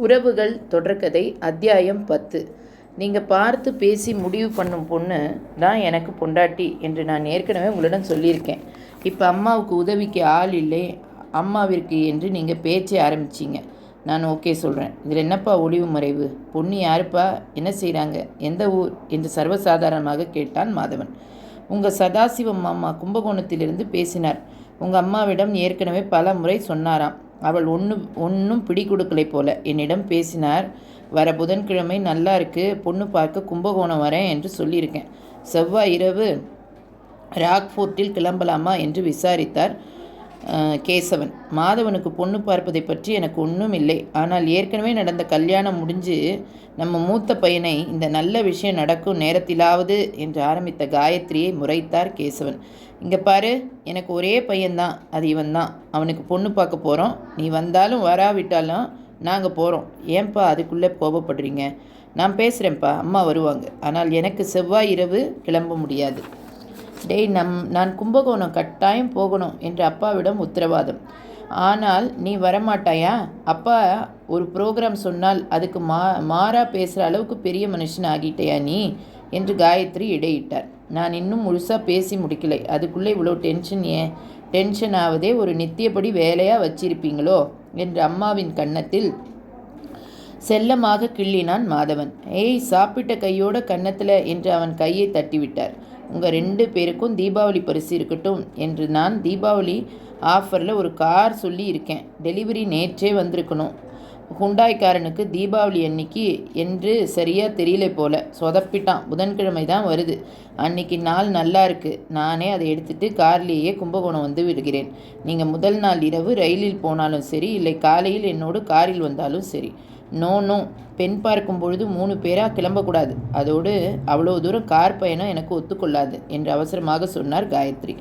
உறவுகள் தொடர்கதை அத்தியாயம் 10. நீங்கள் பார்த்து பேசி முடிவு பண்ணும் பொண்ணு தான் எனக்கு பொண்டாட்டி என்று நான் ஏற்கனவே உங்களிடம் சொல்லியிருக்கேன். இப்போ அம்மாவுக்கு உதவிக்கு ஆள் இல்லை, அம்மாவிற்கு என்று நீங்கள் பேச்சே ஆரம்பிச்சிங்க. நான் ஓகே சொல்கிறேன். இதில் என்னப்பா ஒளிவு மறைவு? பொண்ணு யாருப்பா, என்ன செய்கிறாங்க, எந்த ஊர் என்று சர்வசாதாரணமாக கேட்டான் மாதவன். உங்கள் சதாசிவம் மாமா கும்பகோணத்திலிருந்து பேசினார். உங்கள் அம்மாவிடம் ஏற்கனவே பல முறை சொன்னாராம். அவள் ஒன்றும் பிடி கொடுக்கலை போல என்னிடம் பேசினார். வர புதன்கிழமை நல்லா இருக்கு, பொண்ணு பார்க்க கும்பகோணம் வரேன் என்று சொல்லியிருக்கேன். செவ்வாய் இரவு ராக்ஃபோர்ட்டில் கிளம்பலாமா என்று விசாரித்தார் கேசவன். மாதவனுக்கு பொண்ணு பார்ப்பதை பற்றி எனக்கு ஒன்றும் இல்லை. ஆனால் ஏற்கனவே நடந்த கல்யாணம் முடிஞ்சு நம்ம மூத்த பையனை இந்த நல்ல விஷயம் நடக்கும் நேரத்திலாவது என்று ஆரம்பித்த காயத்ரியை முறைத்தார் கேசவன். இங்கே பாரு, எனக்கு ஒரே பையன்தான், அது இவன் தான். அவனுக்கு பொண்ணு பார்க்க போகிறோம். நீ வந்தாலும் வராவிட்டாலும் நாங்கள் போகிறோம். ஏன்பா அதுக்குள்ளே கோபப்படுறீங்க? நான் பேசுகிறேன்ப்பா, அம்மா வருவாங்க. ஆனால் எனக்கு செவ்வாய் இரவு கிளம்ப முடியாது. டேய், நான் கும்பகோணம் கட்டாயம் போகணும் என்று அப்பாவிடம் உத்தரவாதம். ஆனால் நீ வரமாட்டாயா? அப்பா ஒரு ப்ரோக்ராம் சொன்னால் அதுக்கு மாறா பேசுகிற அளவுக்கு பெரிய மனுஷன் ஆகிட்டேயா நீ என்று காயத்ரி இடையிட்டார். நான் இன்னும் முழுசாக பேசி முடிக்கலை, அதுக்குள்ளே இவ்வளோ டென்ஷன் ஏன்? டென்ஷன் ஆவதே ஒரு நித்தியப்படி வேலையாக வச்சிருப்பீங்களோ என்று அம்மாவின் கன்னத்தில் செல்லமாக கிள்ளினான் மாதவன். ஏய், சாப்பிட்ட கையோட கன்னத்தில் என்று அவன் கையை தட்டிவிட்டார். உங்கள் 2 பேருக்கும் தீபாவளி பரிசு இருக்கட்டும் என்று நான் தீபாவளி ஆஃபரில் ஒரு கார் சொல்லி இருக்கேன். டெலிவரி நேற்றே வந்திருக்கணும். ஹுண்டாய்காரனுக்கு தீபாவளி அன்னைக்கு என்று சரியாக தெரியல போல சொதப்பிட்டான். புதன்கிழமை தான் வருது. அன்னைக்கு நாள் நல்லா இருக்கு. நானே அதை எடுத்துகிட்டு கார்லேயே கும்பகோணம் வந்து விடுகிறேன். நீங்கள் முதல் நாள் இரவு ரயிலில் போனாலும் சரி, இல்லை காலையில் என்னோடு காரில் வந்தாலும் சரி. நோ, பெண் பார்க்கும் பொழுது 3 பேராக கிளம்பக்கூடாது. அதோடு அவ்வளோ தூரம் கார் பயணம் எனக்கு ஒத்துக்கொள்ளாது என்று அவசரமாக சொன்னார் காயத்ரி.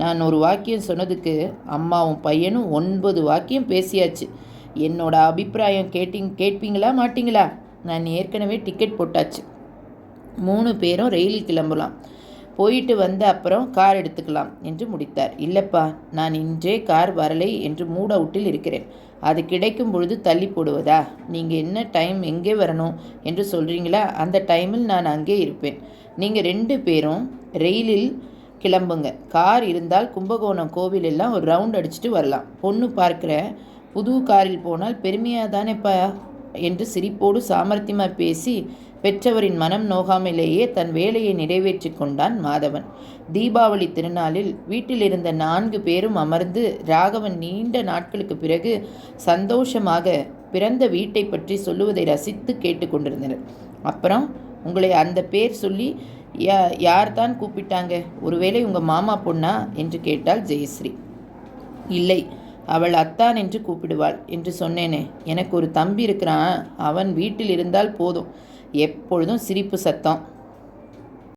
நான் ஒரு வாக்கியம் சொன்னதுக்கு அம்மாவும் பையனும் 9 வாக்கியம் பேசியாச்சு. என்னோட அபிப்பிராயம் கேட்பீங்களா மாட்டிங்களா? நான் ஏற்கனவே டிக்கெட் போட்டாச்சு. 3 பேரும் ரயிலில் கிளம்பலாம். போயிட்டு வந்த அப்புறம் கார் எடுத்துக்கலாம் என்று முடித்தார். இல்லைப்பா, நான் இன்றே கார் வரலை என்று மூட் அவுட்டில் இருக்கிறேன். அது கிடைக்கும் பொழுது தள்ளி போடுவதா? நீங்கள் என்ன டைம் எங்கே வரணும் என்று சொல்கிறீங்களா, அந்த டைமில் நான் அங்கே இருப்பேன். நீங்கள் 2 பேரும் ரயிலில் கிளம்புங்க. கார் இருந்தால் கும்பகோணம் கோவில் எல்லாம் ஒரு ரவுண்ட் அடிச்சுட்டு வரலாம். பொண்ணு பார்க்குற புது காரில் போனால் பெருமையாக தானேப்பா என்று சிரிப்போடு சாமர்த்தியமாக பேசி பெற்றவரின் மனம் நோகாமலேயே தன் வேலையை நிறைவேற்றி கொண்டான் மாதவன். தீபாவளி திருநாளில் வீட்டில் இருந்த 4 பேரும் அமர்ந்து ராகவன் நீண்ட நாட்களுக்கு பிறகு சந்தோஷமாக பிறந்த வீட்டை பற்றி சொல்லுவதை ரசித்து கேட்டுக்கொண்டிருந்தனர். அப்புறம் உங்களை அந்த பேர் சொல்லி யார்தான் கூப்பிட்டாங்க? ஒருவேளை உங்கள் மாமா பொண்ணா என்று கேட்டாள் ஜெயஸ்ரீ. இல்லை, அவள் அத்தான் என்று கூப்பிடுவாள் என்று சொன்னேனே. எனக்கு ஒரு தம்பி இருக்கிறான், அவன் வீட்டில் இருந்தால் போதும், எப்பொழுதும் சிரிப்பு சத்தம்.